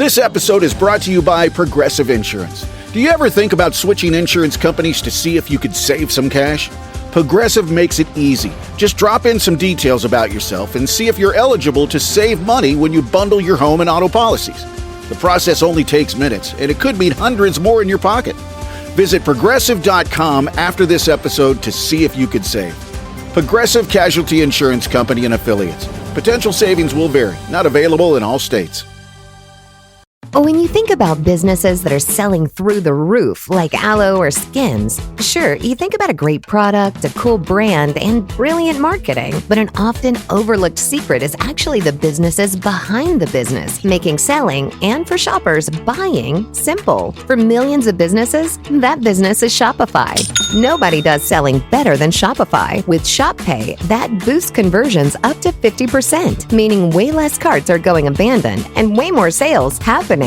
This episode is brought to you by Progressive Insurance. Do you ever think about switching insurance companies to see if you could save some cash? Progressive makes it easy. Just drop in some details about yourself and see if you're eligible to save money when you bundle your home and auto policies. The process only takes minutes, and it could mean hundreds more in your pocket. Visit Progressive.com after this episode to see if you could save. Progressive Casualty Insurance Company and Affiliates. Potential savings will vary. Not available in all states. When you think about businesses that are selling through the roof, like aloe or Skims, sure, you think about a great product, a cool brand, and brilliant marketing. But an often overlooked secret is actually the businesses behind the business, making selling and, for shoppers, buying simple. For millions of businesses, that business is Shopify. Nobody does selling better than Shopify. With Shop Pay, that boosts conversions up to 50%, meaning way less carts are going abandoned and way more sales happening.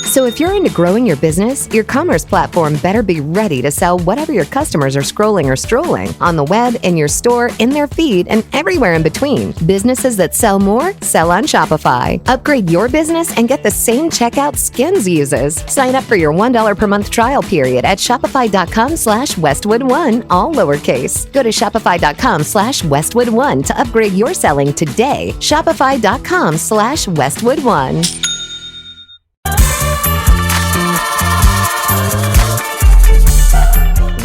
So if you're into growing your business, your commerce platform better be ready to sell whatever your customers are scrolling or strolling on the web, in your store, in their feed, and everywhere in between. Businesses that sell more, sell on Shopify. Upgrade your business and get the same checkout Skims uses. Sign up for your $1 per month trial period at shopify.com/Westwood1, all lowercase. Go to shopify.com/Westwood1 to upgrade your selling today. Shopify.com/Westwood1.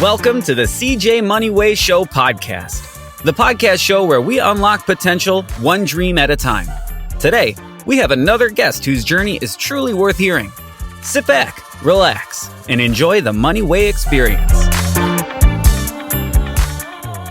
Welcome to the CJ Moneyway Show podcast, the podcast show where we unlock potential one dream at a time. Today, we have another guest whose journey is truly worth hearing. Sit back, relax, and enjoy the Moneyway experience.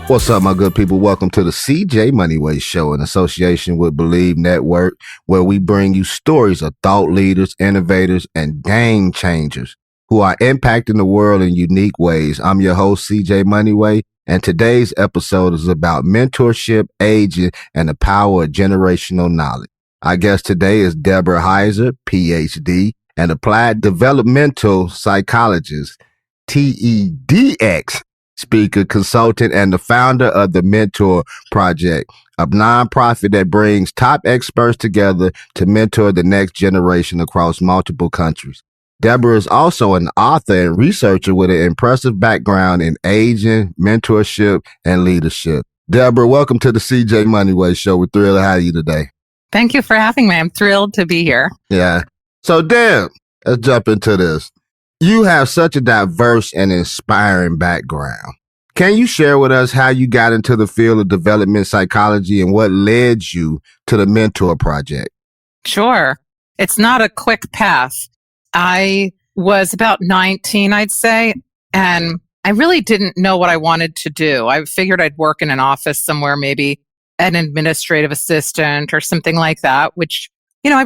What's up, my good people? Welcome to the CJ Moneyway Show in association with Believe Network, where we bring you stories of thought leaders, innovators, and game changers who are impacting the world in unique ways. I'm your host, CJ Moneyway, and today's episode is about mentorship, aging, and the power of generational knowledge. Our guest today is Deborah Heiser, Ph.D., and applied developmental psychologist, TEDx speaker, consultant, and the founder of the Mentor Project, a nonprofit that brings top experts together to mentor the next generation across multiple countries. Deborah is also an author and researcher with an impressive background in aging, mentorship, and leadership. Deborah, welcome to the CJ Moneyway Show. We're thrilled to have you today. Thank you for having me. I'm thrilled to be here. Yeah. So, Deb, let's jump into this. You have such a diverse and inspiring background. Can you share with us how you got into the field of development psychology and what led you to the Mentor Project? Sure. It's not a quick path. I was about 19, I'd say, and I really didn't know what I wanted to do. I figured I'd work in an office somewhere, maybe an administrative assistant or something like that, which, I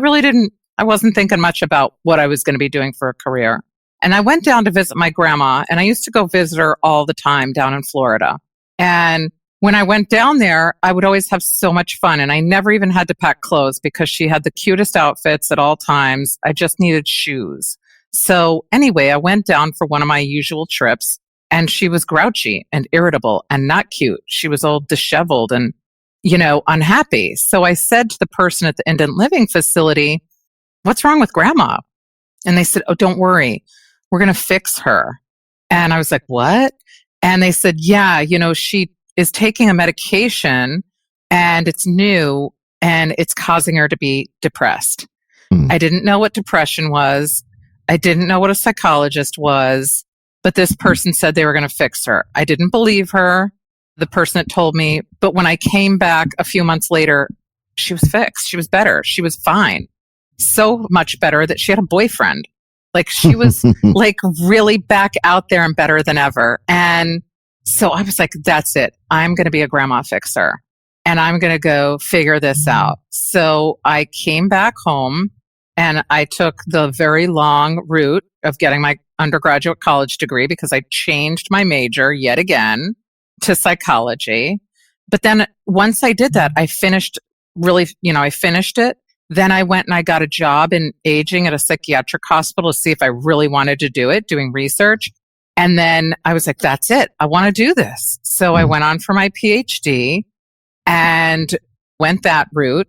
wasn't thinking much about what I was going to be doing for a career. And I went down to visit my grandma, and I used to go visit her all the time down in Florida. And when I went down there, I would always have so much fun, and I never even had to pack clothes because she had the cutest outfits at all times. I just needed shoes. So anyway, I went down for one of my usual trips, and she was grouchy and irritable and not cute. She was all disheveled and, unhappy. So I said to the person at the independent living facility, "What's wrong with grandma?" And they said, "Oh, don't worry. We're going to fix her." And I was like, "What?" And they said, "Yeah, she is taking a medication and it's new and it's causing her to be depressed." I didn't know what depression was. I didn't know what a psychologist was, but this person said they were going to fix her. I didn't believe her, the person that told me, but when I came back a few months later, she was fixed. She was better. She was fine. So much better that she had a boyfriend. Like she was like really back out there and better than ever. And so I was like, that's it. I'm going to be a grandma fixer and I'm going to go figure this out. So I came back home and I took the very long route of getting my undergraduate college degree because I changed my major yet again to psychology. But then once I did that, I finished it. Then I went and I got a job in aging at a psychiatric hospital to see if I really wanted to do it, doing research. And then I was like, that's it. I want to do this. So I went on for my Ph.D. and went that route.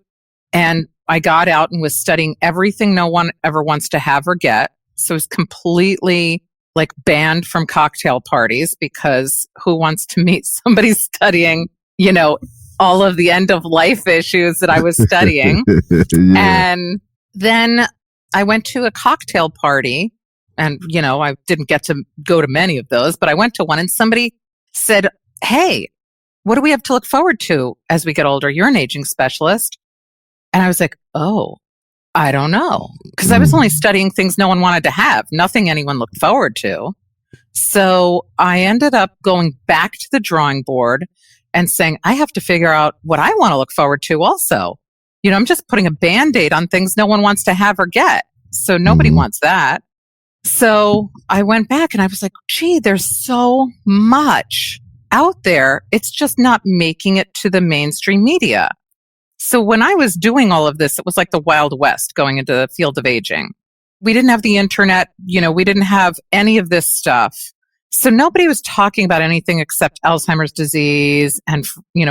And I got out and was studying everything no one ever wants to have or get. So I was completely like banned from cocktail parties because who wants to meet somebody studying, all of the end of life issues that I was studying. Yeah. And then I went to a cocktail party and, I didn't get to go to many of those, but I went to one and somebody said, "Hey, what do we have to look forward to as we get older? You're an aging specialist." And I was like, "Oh, I don't know." Because I was only studying things no one wanted to have, nothing anyone looked forward to. So I ended up going back to the drawing board and saying, I have to figure out what I want to look forward to also. I'm just putting a Band-Aid on things no one wants to have or get. So nobody wants that. So I went back and I was like, gee, there's so much out there. It's just not making it to the mainstream media. So when I was doing all of this, it was like the Wild West going into the field of aging. We didn't have the internet, we didn't have any of this stuff. So nobody was talking about anything except Alzheimer's disease and,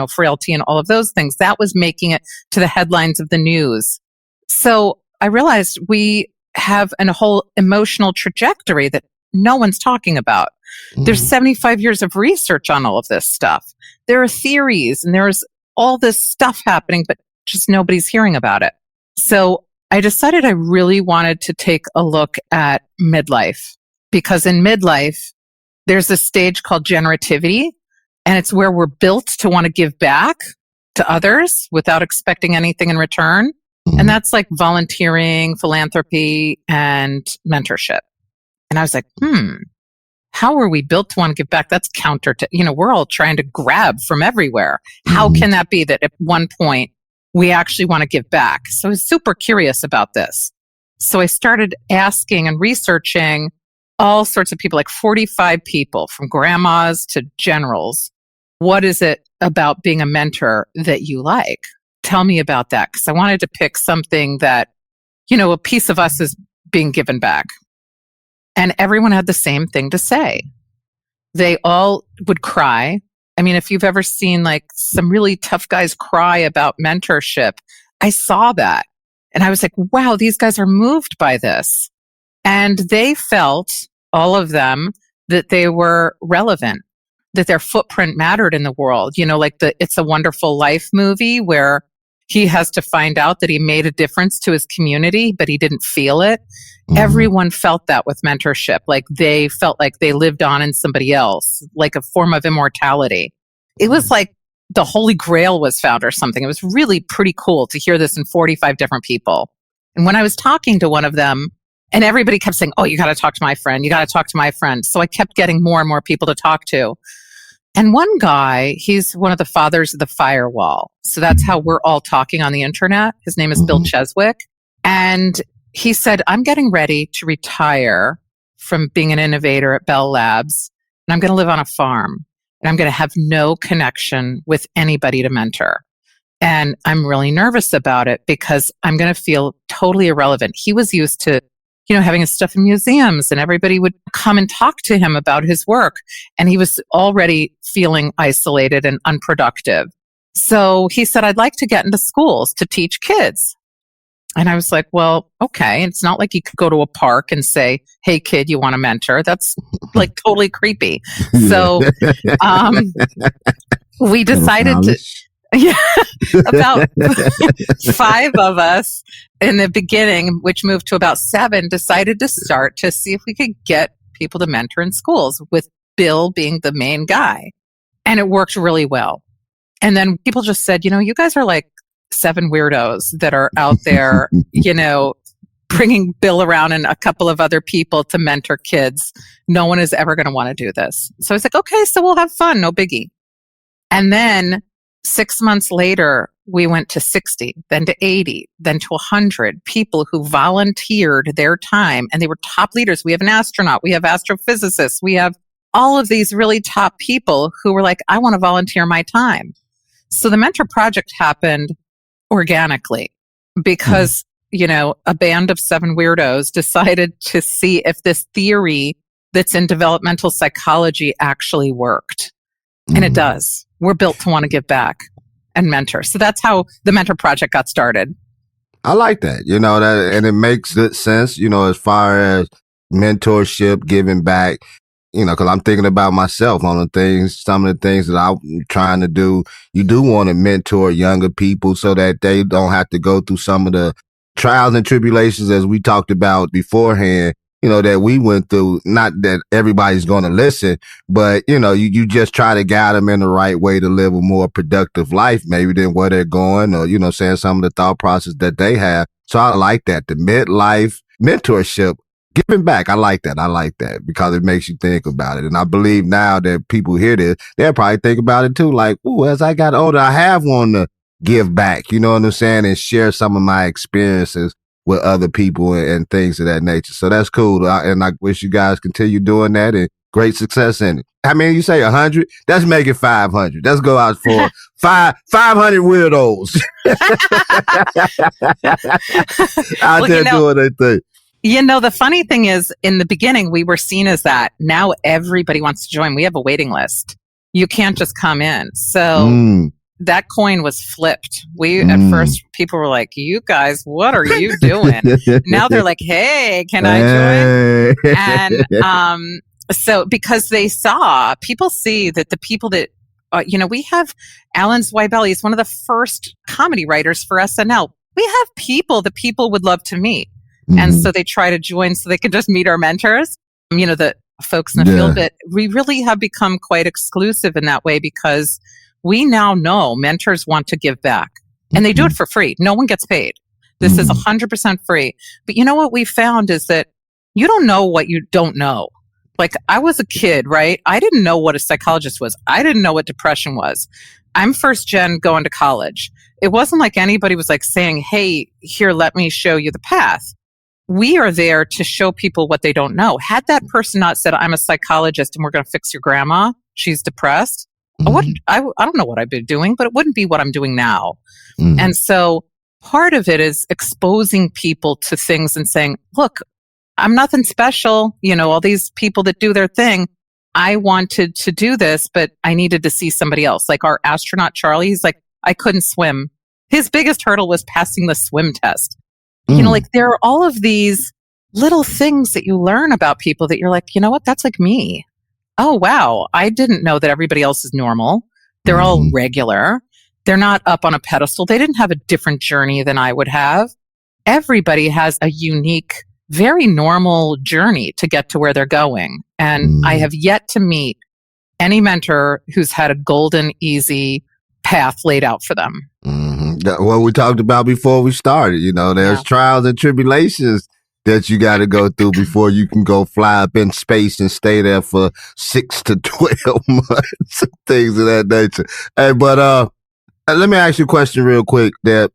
frailty and all of those things. That was making it to the headlines of the news. So I realized we have a whole emotional trajectory that no one's talking about. There's 75 years of research on all of this stuff. There are theories and there's all this stuff happening, but just nobody's hearing about it. So I decided I really wanted to take a look at midlife, because in midlife, there's a stage called generativity, and it's where we're built to want to give back to others without expecting anything in return. And that's like volunteering, philanthropy, and mentorship. And I was like, how are we built to want to give back? That's counter to, we're all trying to grab from everywhere. How can that be that at one point we actually want to give back? So I was super curious about this. So I started asking and researching all sorts of people, like 45 people, from grandmas to generals. What is it about being a mentor that you like? Tell me about that. Because I wanted to pick something that, a piece of us is being given back. And everyone had the same thing to say. They all would cry. I mean, if you've ever seen like some really tough guys cry about mentorship, I saw that. And I was like, wow, these guys are moved by this. And they felt, all of them, that they were relevant, that their footprint mattered in the world. Like the It's a Wonderful Life movie where he has to find out that he made a difference to his community, but he didn't feel it. Everyone felt that with mentorship. Like they felt like they lived on in somebody else, like a form of immortality. It was like the Holy Grail was found or something. It was really pretty cool to hear this in 45 different people. And when I was talking to one of them, and everybody kept saying, oh, you got to talk to my friend. You got to talk to my friend. So I kept getting more and more people to talk to. And one guy, he's one of the fathers of the firewall. So that's how we're all talking on the internet. His name is Bill Cheswick. And he said, I'm getting ready to retire from being an innovator at Bell Labs. And I'm going to live on a farm. And I'm going to have no connection with anybody to mentor. And I'm really nervous about it because I'm going to feel totally irrelevant. He was used to having his stuff in museums and everybody would come and talk to him about his work. And he was already feeling isolated and unproductive. So he said, I'd like to get into schools to teach kids. And I was like, well, okay. It's not like you could go to a park and say, hey, kid, you want a mentor? That's like totally creepy. So we decided to... Yeah, about 5 of us in the beginning, which moved to about 7, decided to start to see if we could get people to mentor in schools, with Bill being the main guy. And it worked really well. And then people just said, you guys are like 7 weirdos that are out there, bringing Bill around and a couple of other people to mentor kids. No one is ever going to want to do this. So I was like, okay, so we'll have fun. No biggie. And then 6 months later, we went to 60, then to 80, then to 100 people who volunteered their time, and they were top leaders. We have an astronaut, we have astrophysicists, we have all of these really top people who were like, I want to volunteer my time. So the Mentor Project happened organically because, a band of 7 weirdos decided to see if this theory that's in developmental psychology actually worked. And it does. We're built to want to give back and mentor. So that's how the Mentor Project got started. I like that, that, and it makes good sense, as far as mentorship, giving back, because I'm thinking about myself on some of the things that I'm trying to do. You do want to mentor younger people so that they don't have to go through some of the trials and tribulations, as we talked about beforehand, that we went through. Not that everybody's going to listen, but, you just try to guide them in the right way to live a more productive life, maybe than where they're going, or, saying some of the thought process that they have. So I like that. The midlife mentorship, giving back. I like that because it makes you think about it. And I believe now that people hear this, they'll probably think about it too. Like, ooh, as I got older, I have wanted to give back, you know what I'm saying? And share some of my experiences with other people and things of that nature. So that's cool. And I wish you guys continue doing that and great success in it. How many you say 100? Let's make it 500. Let's go out for 500 weirdos out there doing their thing. The funny thing is, in the beginning, we were seen as that. Now everybody wants to join. We have a waiting list. You can't just come in. So that coin was flipped. At first, people were like, you guys, what are you doing? Now they're like, hey, can I join? And so because people see that the people that, we have Alan Zweibel. He's one of the first comedy writers for SNL. We have the people would love to meet. And so they try to join so they can just meet our mentors, the folks in the field. But we really have become quite exclusive in that way because we now know mentors want to give back and they do it for free. No one gets paid. This is 100% free. But you know what we found is that you don't know what you don't know. Like I was a kid, right? I didn't know what a psychologist was. I didn't know what depression was. I'm first gen going to college. It wasn't like anybody was like saying, hey, here, let me show you the path. We are there to show people what they don't know. Had that person not said, I'm a psychologist and we're going to fix your grandma, she's depressed, I don't know what I'd be doing, but it wouldn't be what I'm doing now. And so part of it is exposing people to things and saying, look, I'm nothing special. All these people that do their thing. I wanted to do this, but I needed to see somebody else. Like our astronaut, Charlie, he's like, I couldn't swim. His biggest hurdle was passing the swim test. Like there are all of these little things that you learn about people that you're like, you know what? That's like me. Oh, wow. I didn't know that everybody else is normal. They're all regular. They're not up on a pedestal. They didn't have a different journey than I would have. Everybody has a unique, very normal journey to get to where they're going. And I have yet to meet any mentor who's had a golden, easy path laid out for them. What we talked about before we started, there's trials and tribulations that you got to go through before you can go fly up in space and stay there for 6 to 12 months, things of that nature. Hey, but let me ask you a question real quick, Deb.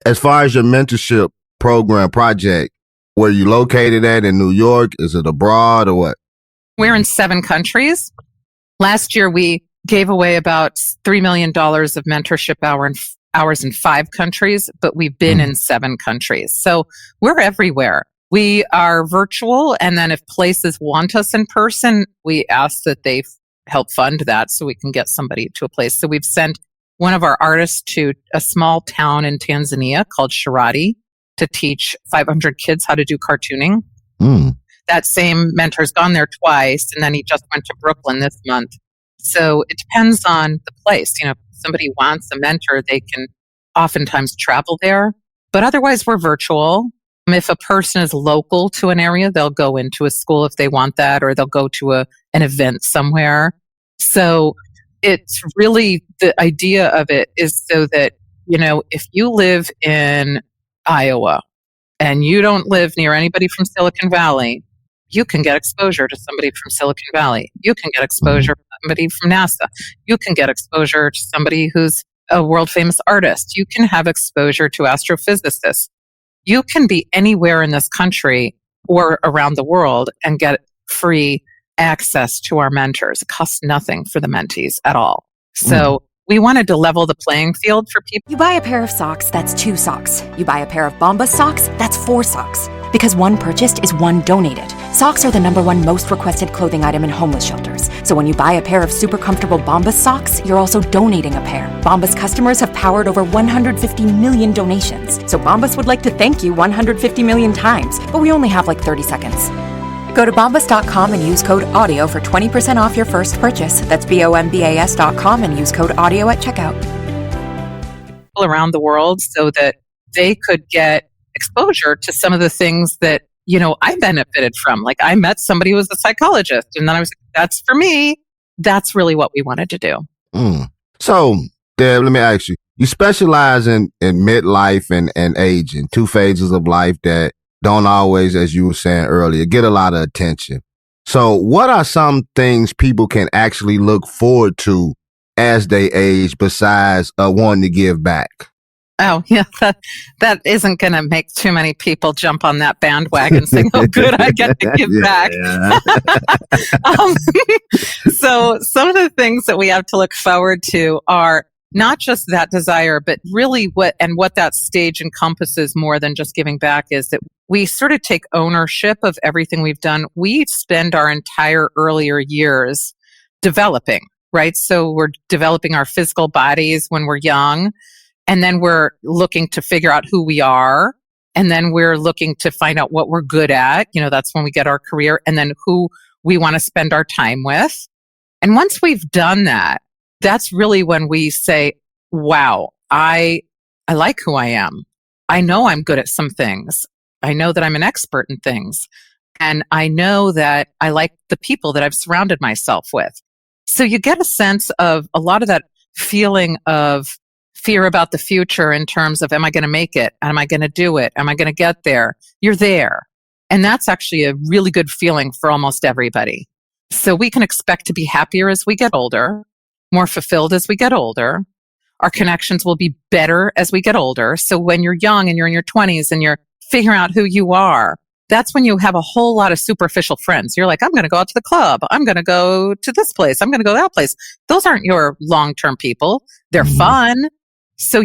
As far as your mentorship program project, where you located at in New York? Is it abroad or what? We're in 7 countries. Last year, we gave away about $3 million of mentorship hours in 5 countries, but we've been in 7 countries. So we're everywhere. We are virtual. And then if places want us in person, we ask that they help fund that so we can get somebody to a place. So we've sent one of our artists to a small town in Tanzania called Shirati to teach 500 kids how to do cartooning. That same mentor's gone there twice, and then he just went to Brooklyn this month. So it depends on the place. If somebody wants a mentor, they can oftentimes travel there. But otherwise, we're virtual. If a person is local to an area, they'll go into a school if they want that, or they'll go to an event somewhere. So it's really, the idea of it is so that, if you live in Iowa and you don't live near anybody from Silicon Valley, you can get exposure to somebody from Silicon Valley. You can get exposure to somebody from NASA. You can get exposure to somebody who's a world famous artist. You can have exposure to astrophysicists. You can be anywhere in this country or around the world and get free access to our mentors. It costs nothing for the mentees at all. So we wanted to level the playing field for people. You buy a pair of socks, that's 2 socks. You buy a pair of Bombas socks, that's 4 socks. Because one purchased is one donated. Socks are the #1 most requested clothing item in homeless shelters. So when you buy a pair of super comfortable Bombas socks, you're also donating a pair. Bombas customers have powered over 150 million donations. So Bombas would like to thank you 150 million times, but we only have like 30 seconds. Go to bombas.com and use code AUDIO for 20% off your first purchase. That's BOMBAS.com and use code AUDIO at checkout. Around the world so that they could get exposure to some of the things that, I benefited from. Like I met somebody who was a psychologist and then I was like, that's for me. That's really what we wanted to do. So, Deb, let me ask you, you specialize in midlife and aging, two phases of life that don't always, as you were saying earlier, get a lot of attention. So what are some things people can actually look forward to as they age besides wanting to give back? Oh, yeah, that isn't going to make too many people jump on that bandwagon saying, oh, good, I get to give back. So some of the things that we have to look forward to are not just that desire, but really what that stage encompasses more than just giving back is that we sort of take ownership of everything we've done. We spend our entire earlier years developing, right? So we're developing our physical bodies when we're young. And then we're looking to figure out who we are. And then we're looking to find out what we're good at. That's when we get our career and then who we want to spend our time with. And once we've done that, that's really when we say, wow, I like who I am. I know I'm good at some things. I know that I'm an expert in things. And I know that I like the people that I've surrounded myself with. So you get a sense of a lot of that feeling of fear about the future in terms of, am I going to make it? Am I going to do it? Am I going to get there? You're there. And that's actually a really good feeling for almost everybody. So we can expect to be happier as we get older, more fulfilled as we get older. Our connections will be better as we get older. So when you're young and you're in your 20s and you're figuring out who you are, that's when you have a whole lot of superficial friends. You're like, I'm going to go out to the club. I'm going to go to this place. I'm going to go to that place. Those aren't your long-term people. They're fun. So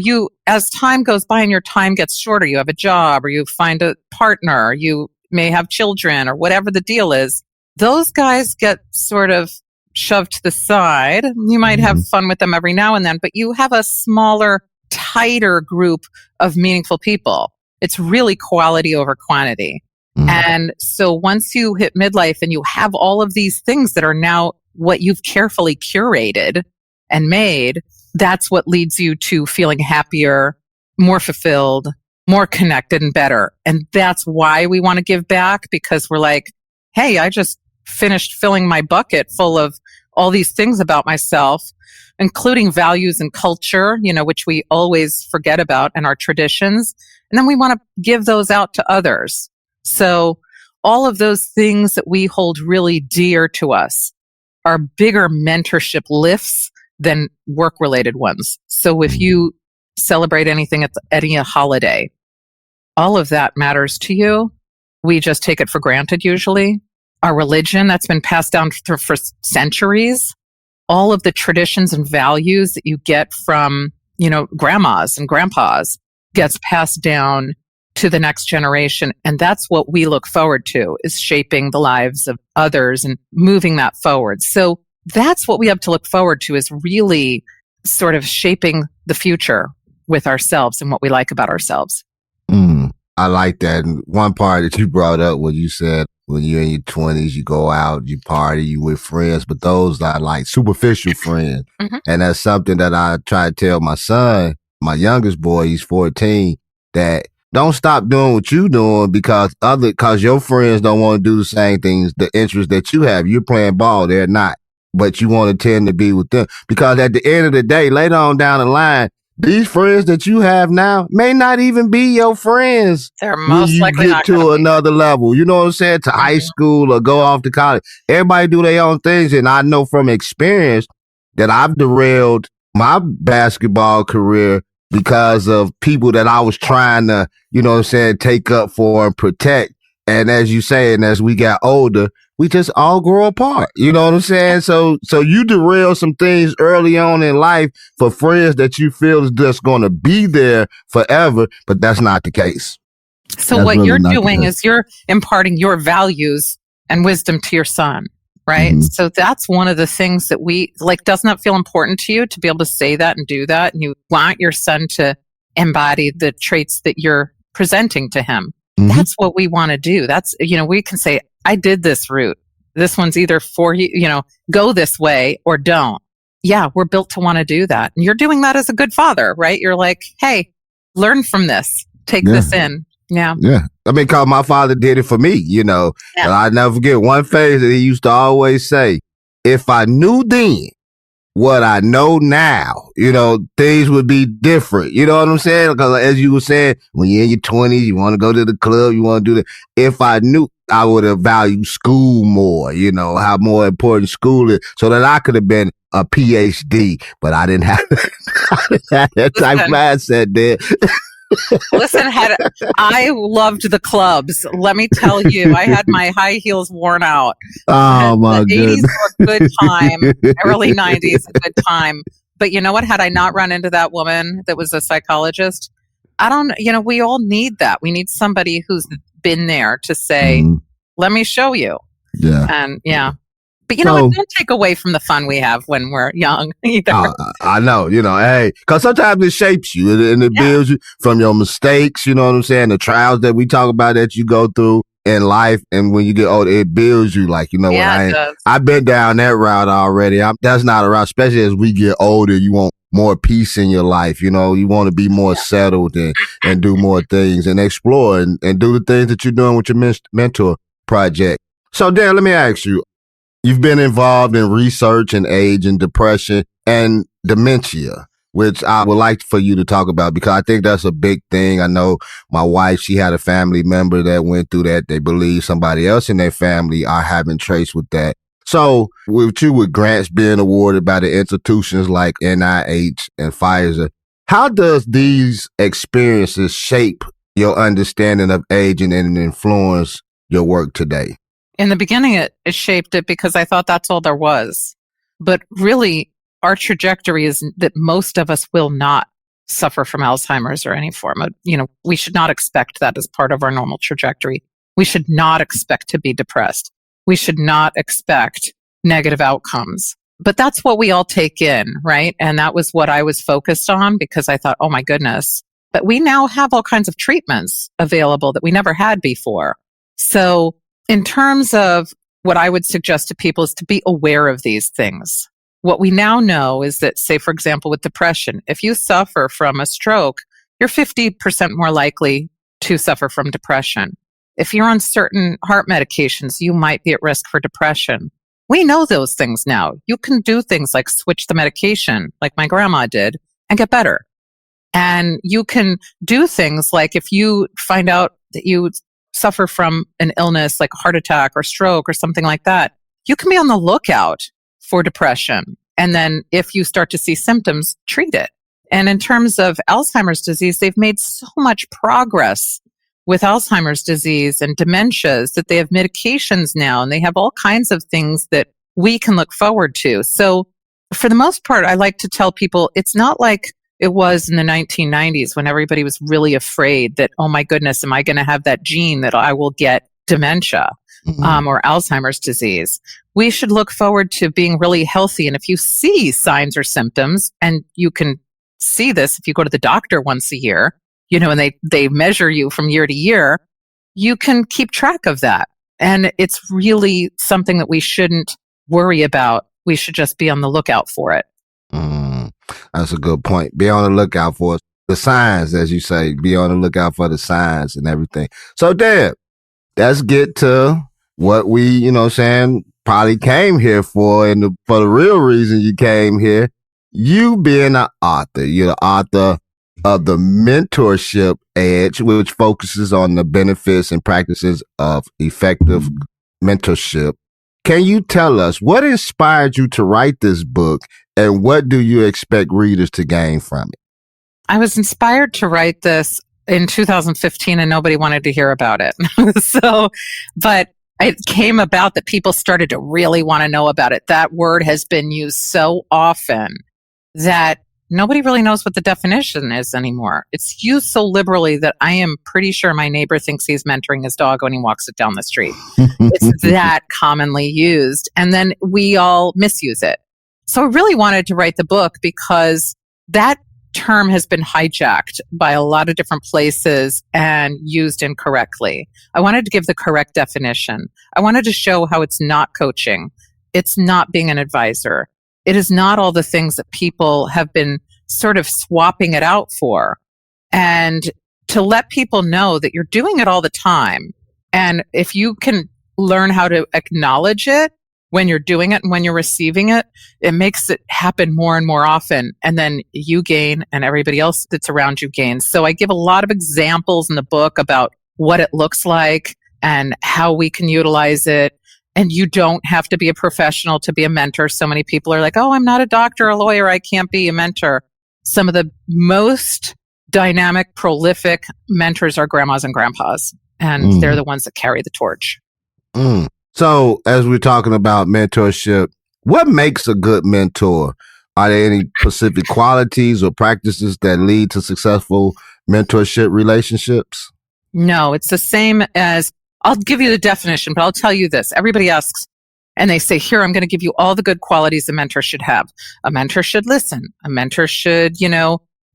as time goes by and your time gets shorter, you have a job or you find a partner, you may have children or whatever the deal is, those guys get sort of shoved to the side. You might have fun with them every now and then, but you have a smaller, tighter group of meaningful people. It's really quality over quantity. And so once you hit midlife and you have all of these things that are now what you've carefully curated and made, that's what leads you to feeling happier, more fulfilled, more connected and better. And that's why we want to give back, because we're like, hey, I just finished filling my bucket full of all these things about myself, including values and culture, which we always forget about, and our traditions. And then we want to give those out to others. So all of those things that we hold really dear to us are bigger mentorship lifts than work-related ones. So if you celebrate anything at any holiday, all of that matters to you. We just take it for granted usually. Our religion that's been passed down for centuries, all of the traditions and values that you get from, grandmas and grandpas gets passed down to the next generation. And that's what we look forward to, is shaping the lives of others and moving that forward. So that's what we have to look forward to, is really sort of shaping the future with ourselves and what we like about ourselves. I like that. And one part that you brought up when you said when you're in your 20s, you go out, you party, you with friends, but those are like superficial friends. And that's something that I try to tell my son, my youngest boy, he's 14, that don't stop doing what you're doing because your friends don't want to do the same things, the interests that you have. You're playing ball, they're not. But you want to tend to be with them because at the end of the day, later on down the line, these friends that you have now may not even be your friends. They're most likely not going to another level. You know what I'm saying? To high school or go off to college. Everybody do their own things. And I know from experience that I've derailed my basketball career because of people that I was trying to, take up for and protect. And as you say, and as we got older, we just all grow apart. You know what I'm saying? So you derail some things early on in life for friends that you feel is just going to be there forever, but that's not the case. So that's what you're doing is you're imparting your values and wisdom to your son. right? Mm-hmm. So that's one of the things that we like. Doesn't that feel important to you to be able to say that and do that? And you want your son to embody the traits that you're presenting to him. Mm-hmm. That's what we want to do. That's, we can say, I did this route. This one's either for you, go this way or don't. Yeah, we're built to want to do that. And you're doing that as a good father, right? You're like, hey, learn from this. Take this in. Yeah. Yeah. I mean, cause my father did it for me, And I never forget one phrase that he used to always say, if I knew then what I know now, things would be different. You know what I'm saying? Because as you were saying, when you're in your 20s, you want to go to the club, you want to do that. If I knew, I would have valued school more, how more important school is, so that I could have been a Ph.D., but I didn't have that type of mindset there. Listen, I loved the clubs. Let me tell you, I had my high heels worn out. Oh, my goodness. The 80s were a good time. Early 90s, a good time. But you know what? Had I not run into that woman that was a psychologist, we all need that. We need somebody who's been there to say, let me show you. Yeah. And But what? Don't take away from the fun we have when we're young either. I know, hey, because sometimes it shapes you and it builds you from your mistakes, you know what I'm saying? The trials that we talk about that you go through in life. And when you get older, it builds you like, I've been down that route already. That's not a route, especially as we get older, you want more peace in your life. You want to be more settled and do more things and explore and do the things that you're doing with your mentor project. So, Dan, let me ask you, you've been involved in research and age and depression and dementia, which I would like for you to talk about because I think that's a big thing. I know my wife, she had a family member that went through that. They believe somebody else in their family are having traits with that. So with grants being awarded by the institutions like NIH and Pfizer, how does these experiences shape your understanding of aging and influence your work today? In the beginning, it shaped it because I thought that's all there was. But really, our trajectory is that most of us will not suffer from Alzheimer's or any form of, we should not expect that as part of our normal trajectory. We should not expect to be depressed. We should not expect negative outcomes. But that's what we all take in, right? And that was what I was focused on because I thought, oh my goodness. But we now have all kinds of treatments available that we never had before. So in terms of what I would suggest to people is to be aware of these things. What we now know is that, say, for example, with depression, if you suffer from a stroke, you're 50% more likely to suffer from depression. If you're on certain heart medications, you might be at risk for depression. We know those things now. You can do things like switch the medication, like my grandma did, and get better. And you can do things like if you find out that you suffer from an illness like a heart attack or stroke or something like that, you can be on the lookout for depression. And then if you start to see symptoms, treat it. And in terms of Alzheimer's disease, they've made so much progress with Alzheimer's disease and dementias that they have medications now and they have all kinds of things that we can look forward to. So for the most part, I like to tell people it's not like it was in the 1990s when everybody was really afraid that, oh my goodness, am I going to have that gene that I will get dementia or Alzheimer's disease? We should look forward to being really healthy. And if you see signs or symptoms, and you can see this if you go to the doctor once a year, and they measure you from year to year, you can keep track of that. And it's really something that we shouldn't worry about. We should just be on the lookout for it. That's a good point. Be on the lookout for the signs, as you say. Be on the lookout for the signs and everything. So, Deb, let's get to what we, probably came here for. And for the real reason you came here, you being an author. You're the author of the Mentorship Edge, which focuses on the benefits and practices of effective mentorship. Can you tell us what inspired you to write this book and what do you expect readers to gain from it? I was inspired to write this in 2015 and nobody wanted to hear about it. But it came about that people started to really want to know about it. That word has been used so often that nobody really knows what the definition is anymore. It's used so liberally that I am pretty sure my neighbor thinks he's mentoring his dog when he walks it down the street. It's that commonly used. And then we all misuse it. So I really wanted to write the book because that term has been hijacked by a lot of different places and used incorrectly. I wanted to give the correct definition. I wanted to show how it's not coaching. It's not being an advisor. It is not all the things that people have been sort of swapping it out for. And to let people know that you're doing it all the time. And if you can learn how to acknowledge it when you're doing it and when you're receiving it, it makes it happen more and more often. And then you gain and everybody else that's around you gains. So I give a lot of examples in the book about what it looks like and how we can utilize it. And you don't have to be a professional to be a mentor. So many people are like, oh, I'm not a doctor or a lawyer. I can't be a mentor. Some of the most dynamic, prolific mentors are grandmas and grandpas. And they're the ones that carry the torch. So as we're talking about mentorship, what makes a good mentor? Are there any specific qualities or practices that lead to successful mentorship relationships? No, it's the same as, I'll give you the definition, but I'll tell you this. Everybody asks and they say, here, I'm going to give you all the good qualities a mentor should have. A mentor should listen. A mentor should,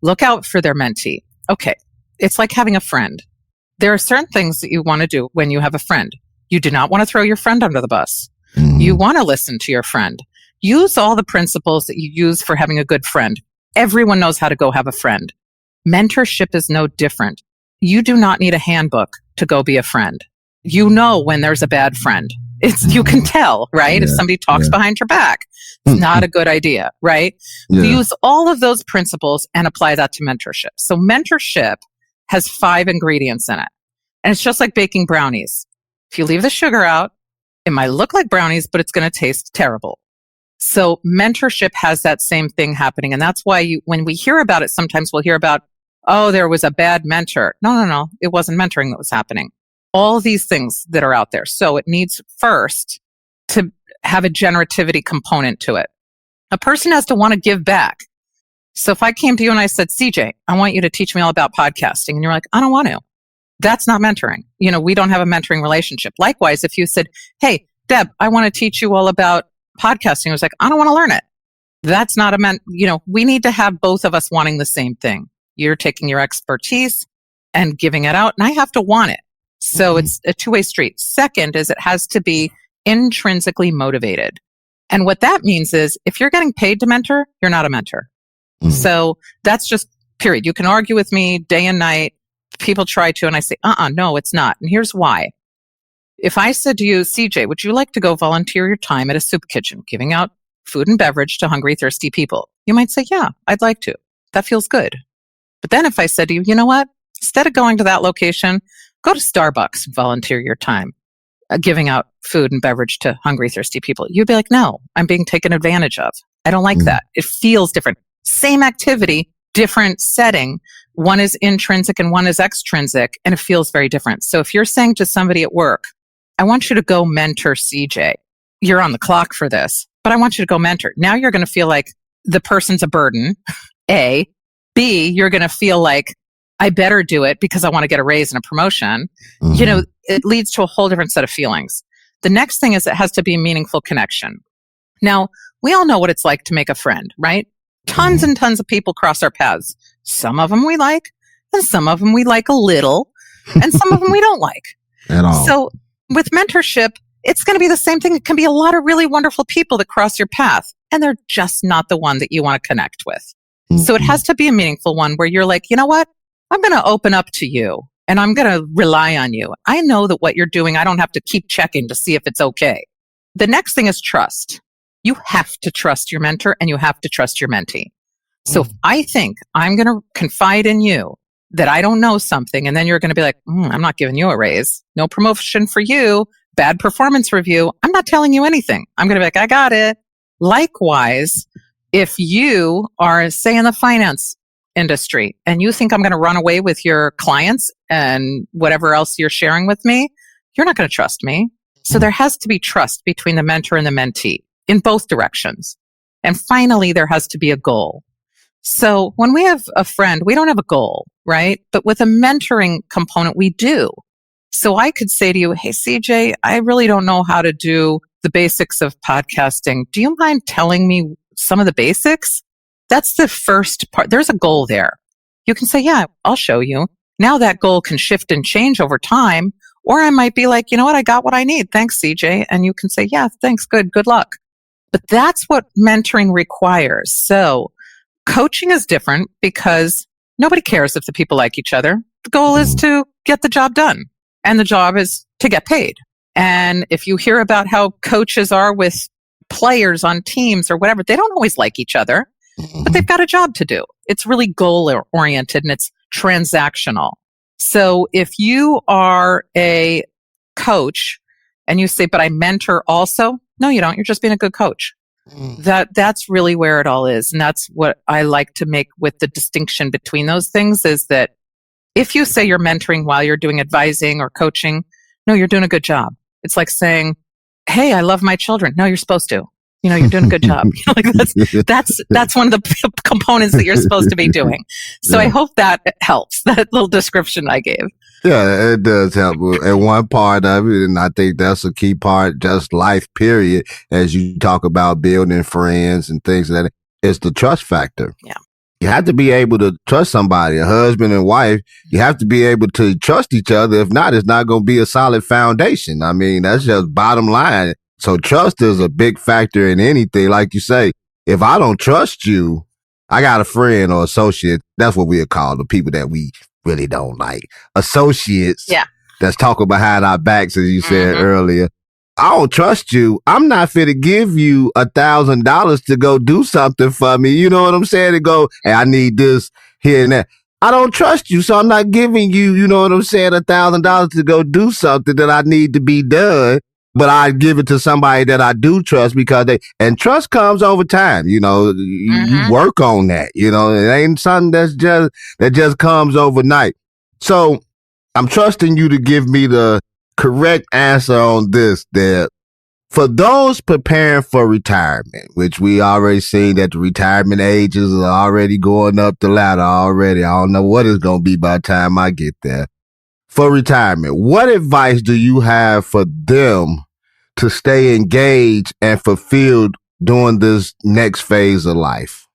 look out for their mentee. Okay. It's like having a friend. There are certain things that you want to do when you have a friend. You do not want to throw your friend under the bus. You want to listen to your friend. Use all the principles that you use for having a good friend. Everyone knows how to go have a friend. Mentorship is no different. You do not need a handbook to go be a friend. You know when there's a bad friend. You can tell, right? If somebody talks behind your back, it's not a good idea, right? Use all of those principles and apply that to mentorship. So mentorship has 5 ingredients in it. And it's just like baking brownies. If you leave the sugar out, it might look like brownies, but it's going to taste terrible. So mentorship has that same thing happening. And that's why when we hear about it, sometimes we'll hear about, oh, there was a bad mentor. No. It wasn't mentoring that was happening. All these things that are out there. So it needs first to have a generativity component to it. A person has to want to give back. So if I came to you and I said, CJ, I want you to teach me all about podcasting. And you're like, I don't want to. That's not mentoring. We don't have a mentoring relationship. Likewise, if you said, hey, Deb, I want to teach you all about podcasting. I was like, I don't want to learn it. That's not we need to have both of us wanting the same thing. You're taking your expertise and giving it out, and I have to want it. So it's a two-way street. Second is it has to be intrinsically motivated. And what that means is if you're getting paid to mentor, you're not a mentor. So that's just period. You can argue with me day and night. People try to, and I say, no, it's not. And here's why. If I said to you, CJ, would you like to go volunteer your time at a soup kitchen, giving out food and beverage to hungry, thirsty people? You might say, yeah, I'd like to. That feels good. But then if I said to you, you know what? Instead of going to that location, go to Starbucks and volunteer your time, giving out food and beverage to hungry, thirsty people. You'd be like, no, I'm being taken advantage of. I don't like that. It feels different. Same activity, different setting. One is intrinsic and one is extrinsic, and it feels very different. So if you're saying to somebody at work, I want you to go mentor CJ. You're on the clock for this, but I want you to go mentor. Now you're going to feel like the person's a burden, A. B, you're going to feel like I better do it because I want to get a raise and a promotion. It leads to a whole different set of feelings. The next thing is it has to be a meaningful connection. Now, we all know what it's like to make a friend, right? Tons and tons of people cross our paths. Some of them we like, and some of them we like a little, and some of them we don't like. At all. So with mentorship, it's going to be the same thing. It can be a lot of really wonderful people that cross your path, and they're just not the one that you want to connect with. So it has to be a meaningful one where you're like, you know what? I'm going to open up to you and I'm going to rely on you. I know that what you're doing, I don't have to keep checking to see if it's okay. The next thing is trust. You have to trust your mentor and you have to trust your mentee. So if I think I'm going to confide in you that I don't know something, and then you're going to be like, I'm not giving you a raise, no promotion for you, bad performance review. I'm not telling you anything. I'm going to be like, I got it. Likewise, if you are, say, in the finance industry and you think I'm going to run away with your clients and whatever else you're sharing with me, you're not going to trust me. So there has to be trust between the mentor and the mentee in both directions. And finally, there has to be a goal. So when we have a friend, we don't have a goal, right? But with a mentoring component, we do. So I could say to you, hey, CJ, I really don't know how to do the basics of podcasting. Do you mind telling me some of the basics? That's the first part. There's a goal there. You can say, yeah, I'll show you. Now that goal can shift and change over time. Or I might be like, you know what? I got what I need. Thanks, CJ. And you can say, yeah, thanks. Good luck. But that's what mentoring requires. So coaching is different because nobody cares if the people like each other. The goal is to get the job done, and the job is to get paid. And if you hear about how coaches are with players on teams or whatever, they don't always like each other, but they've got a job to do. It's really goal oriented and it's transactional. So if you are a coach and you say, but I mentor also, no, you don't. You're just being a good coach. That's really where it all is. And that's what I like to make with the distinction between those things is that if you say you're mentoring while you're doing advising or coaching, no, you're doing a good job. It's like saying, hey, I love my children. No, you're supposed to. You're doing a good job. Like that's one of the components that you're supposed to be doing. So I hope that helps, that little description I gave. Yeah, it does help. And one part of it, and I think that's a key part, just life period, as you talk about building friends and things like that, is the trust factor. Yeah. You have to be able to trust somebody, a husband and wife. You have to be able to trust each other. If not, it's not going to be a solid foundation. I mean, that's just bottom line. So trust is a big factor in anything. Like you say, if I don't trust you, I got a friend or associate. That's what we'll call the people that we really don't like. Associates. Yeah. That's talking behind our backs, as you said earlier. I don't trust you. I'm not fit to give you $1,000 to go do something for me. You know what I'm saying? To go, hey, I need this here and there. I don't trust you, so I'm not giving you, you know what I'm saying, $1,000 to go do something that I need to be done. But I give it to somebody that I do trust and trust comes over time. You work on that. It ain't something that just comes overnight. So I'm trusting you to give me the correct answer on this, that for those preparing for retirement, which we already seen that the retirement ages are already going up the ladder already. I don't know what it's going to be by the time I get there. For retirement, what advice do you have for them to stay engaged and fulfilled during this next phase of life?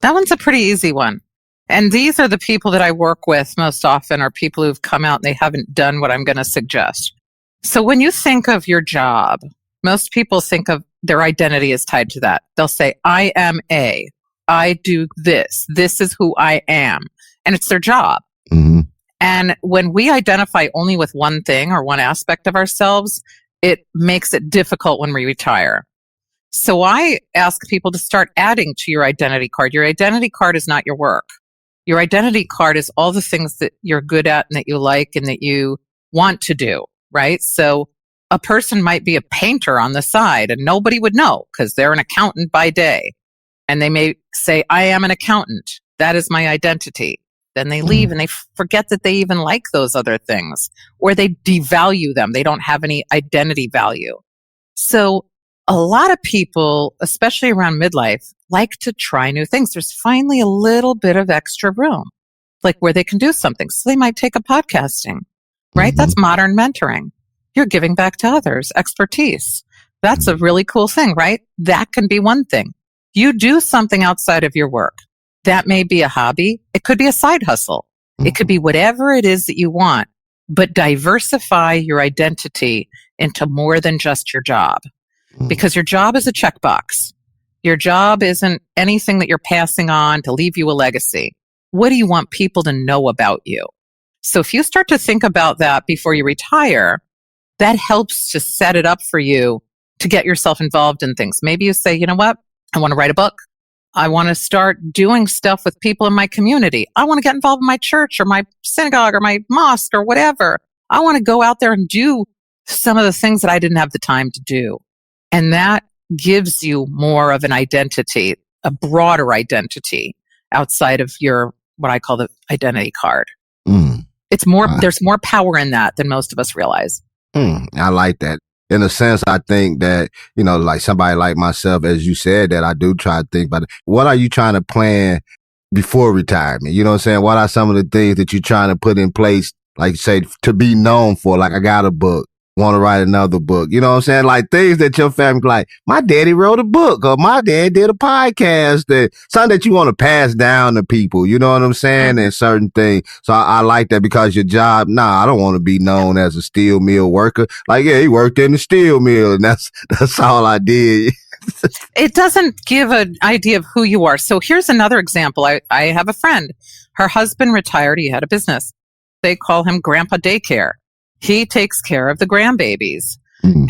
That one's a pretty easy one. And these are the people that I work with most often are people who've come out and they haven't done what I'm going to suggest. So when you think of your job, most people think of their identity as tied to that. They'll say, I am I do this. This is who I am. And it's their job. Mm-hmm. And when we identify only with one thing or one aspect of ourselves, it makes it difficult when we retire. So I ask people to start adding to your identity card. Your identity card is not your work. Your identity card is all the things that you're good at and that you like and that you want to do, right? So a person might be a painter on the side and nobody would know because they're an accountant by day. And they may say, I am an accountant. That is my identity. Then they leave and they forget that they even like those other things, or they devalue them. They don't have any identity value. So a lot of people, especially around midlife, like to try new things. There's finally a little bit of extra room, like where they can do something. So they might take up podcasting, right? That's modern mentoring. You're giving back to others, expertise. That's a really cool thing, right? That can be one thing. You do something outside of your work. That may be a hobby. It could be a side hustle. It could be whatever it is that you want, but diversify your identity into more than just your job, because your job is a checkbox. Your job isn't anything that you're passing on to leave you a legacy. What do you want people to know about you? So if you start to think about that before you retire, that helps to set it up for you to get yourself involved in things. Maybe you say, you know what? I want to write a book. I want to start doing stuff with people in my community. I want to get involved in my church or my synagogue or my mosque or whatever. I want to go out there and do some of the things that I didn't have the time to do. And that gives you more of an identity, a broader identity outside of your, what I call the identity card. It's more, there's more power in that than most of us realize. I like that. In a sense, I think that, like somebody like myself, as you said, that I do try to think about it. What are you trying to plan before retirement? You know what I'm saying? What are some of the things that you're trying to put in place, like you say, to be known for? Like, I got a book, want to write another book. You know what I'm saying? Like things that your family like, my daddy wrote a book or my dad did a podcast, that something that you want to pass down to people. You know what I'm saying? And certain things. So I like that, because your job, I don't want to be known as a steel mill worker. Like, yeah, he worked in the steel mill and that's all I did. It doesn't give an idea of who you are. So here's another example. I have a friend. Her husband retired. He had a business. They call him Grandpa Daycare. He takes care of the grandbabies.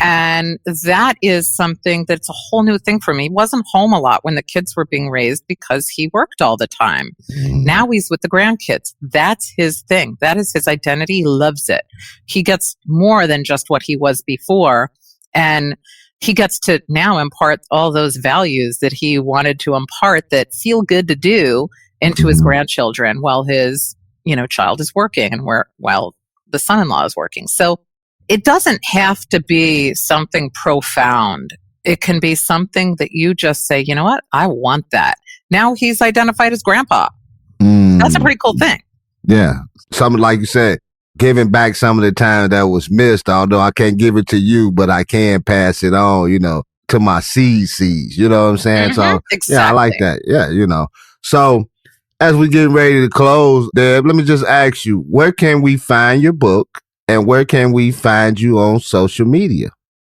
And that is something that's a whole new thing for me. He wasn't home a lot when the kids were being raised because he worked all the time. Now he's with the grandkids. That's his thing. That is his identity. He loves it. He gets more than just what he was before. And he gets to now impart all those values that he wanted to impart that feel good to do into his grandchildren while his, child is working and while the son-in-law is working. So it doesn't have to be something profound. It can be something that you just say, you know what? I want that. Now he's identified as grandpa. That's a pretty cool thing. Yeah. Something like you said, giving back some of the time that was missed, although I can't give it to you, but I can pass it on, to my seeds. You know what I'm saying? So exactly. Yeah, I like that. Yeah, So as we get ready to close, Deb, let me just ask you, where can we find your book and where can we find you on social media?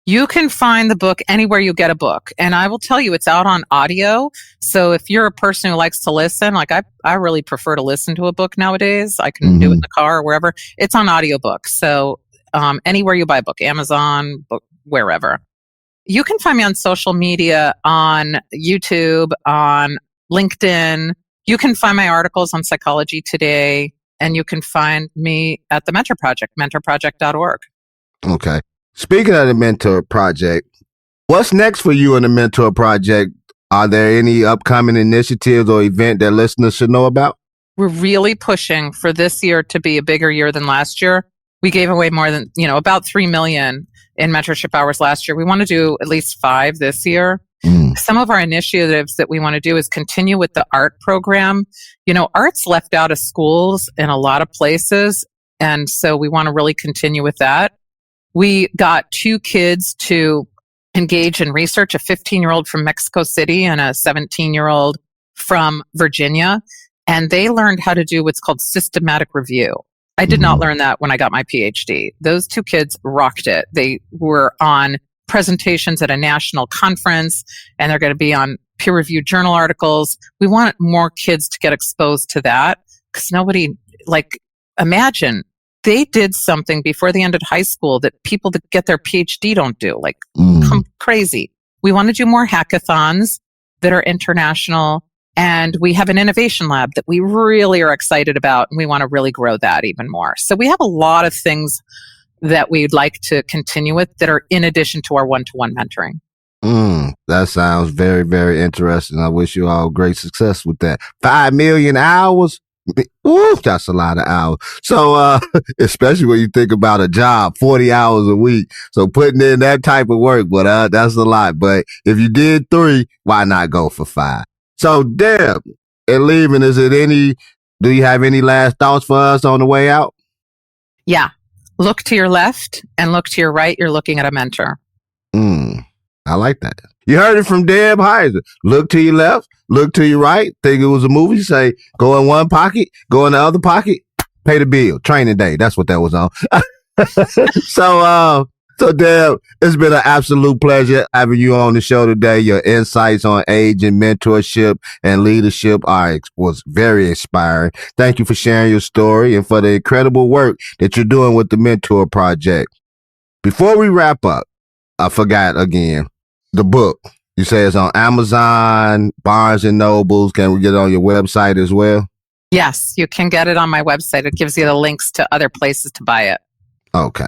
You can find the book anywhere you get a book. And I will tell you, it's out on audio. So if you're a person who likes to listen, like I really prefer to listen to a book nowadays. I can do it in the car or wherever. It's on audiobook. So anywhere you buy a book, Amazon, book, wherever. You can find me on social media, on YouTube, on LinkedIn. You can find my articles on Psychology Today, and you can find me at the Mentor Project, mentorproject.org. Okay. Speaking of the Mentor Project, what's next for you in the Mentor Project? Are there any upcoming initiatives or event that listeners should know about? We're really pushing for this year to be a bigger year than last year. We gave away more than, about 3 million in mentorship hours last year. We want to do at least 5 this year. Some of our initiatives that we want to do is continue with the art program. Art's left out of schools in a lot of places. And so we want to really continue with that. We got 2 kids to engage in research, a 15-year-old from Mexico City and a 17-year-old from Virginia. And they learned how to do what's called systematic review. I did not learn that when I got my Ph.D. Those 2 kids rocked it. They were on presentations at a national conference, and they're going to be on peer-reviewed journal articles. We want more kids to get exposed to that, because nobody, imagine they did something before they ended high school that people that get their Ph.D. don't do, crazy. We want to do more hackathons that are international, and we have an innovation lab that we really are excited about, and we want to really grow that even more. So we have a lot of things that we'd like to continue with that are in addition to our one-to-one mentoring. That sounds very, very interesting. I wish you all great success with that. 5 million hours? Ooh, that's a lot of hours. So, especially when you think about a job, 40 hours a week. So putting in that type of work, but that's a lot. But if you did 3, why not go for 5? So, Deb, in leaving, do you have any last thoughts for us on the way out? Yeah. Look to your left and look to your right. You're looking at a mentor. I like that. You heard it from Deb Heiser. Look to your left, look to your right. Think it was a movie. Say, go in one pocket, go in the other pocket, pay the bill. Training Day. That's what that was on. So Deb, it's been an absolute pleasure having you on the show today. Your insights on age and mentorship and leadership was very inspiring. Thank you for sharing your story and for the incredible work that you're doing with the Mentor Project. Before we wrap up, I forgot again, the book. You say it's on Amazon, Barnes and Nobles. Can we get it on your website as well? Yes, you can get it on my website. It gives you the links to other places to buy it. Okay.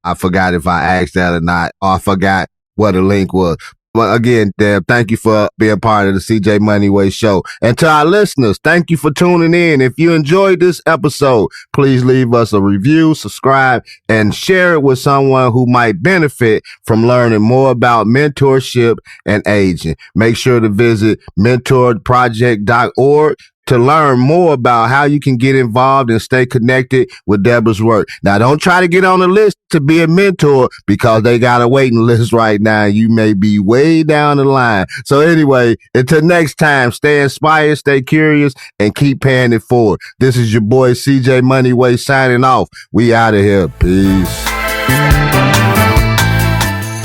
I forgot if I asked that or not, or I forgot what the link was. But again, Deb, thank you for being part of the CJ Moneyway Show. And to our listeners, thank you for tuning in. If you enjoyed this episode, please leave us a review, subscribe, and share it with someone who might benefit from learning more about mentorship and aging. Make sure to visit mentorproject.org to learn more about how you can get involved and stay connected with Deborah's work. Now, don't try to get on the list to be a mentor because they got a waiting list right now. You may be way down the line. So anyway, until next time, stay inspired, stay curious, and keep paying it forward. This is your boy CJ Moneyway signing off. We out of here. Peace.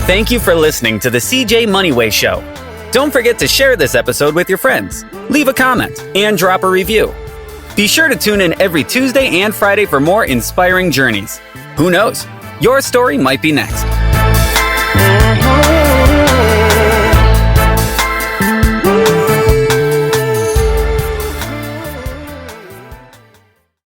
Thank you for listening to the CJ Moneyway Show. Don't forget to share this episode with your friends, leave a comment, and drop a review. Be sure to tune in every Tuesday and Friday for more inspiring journeys. Who knows? Your story might be next.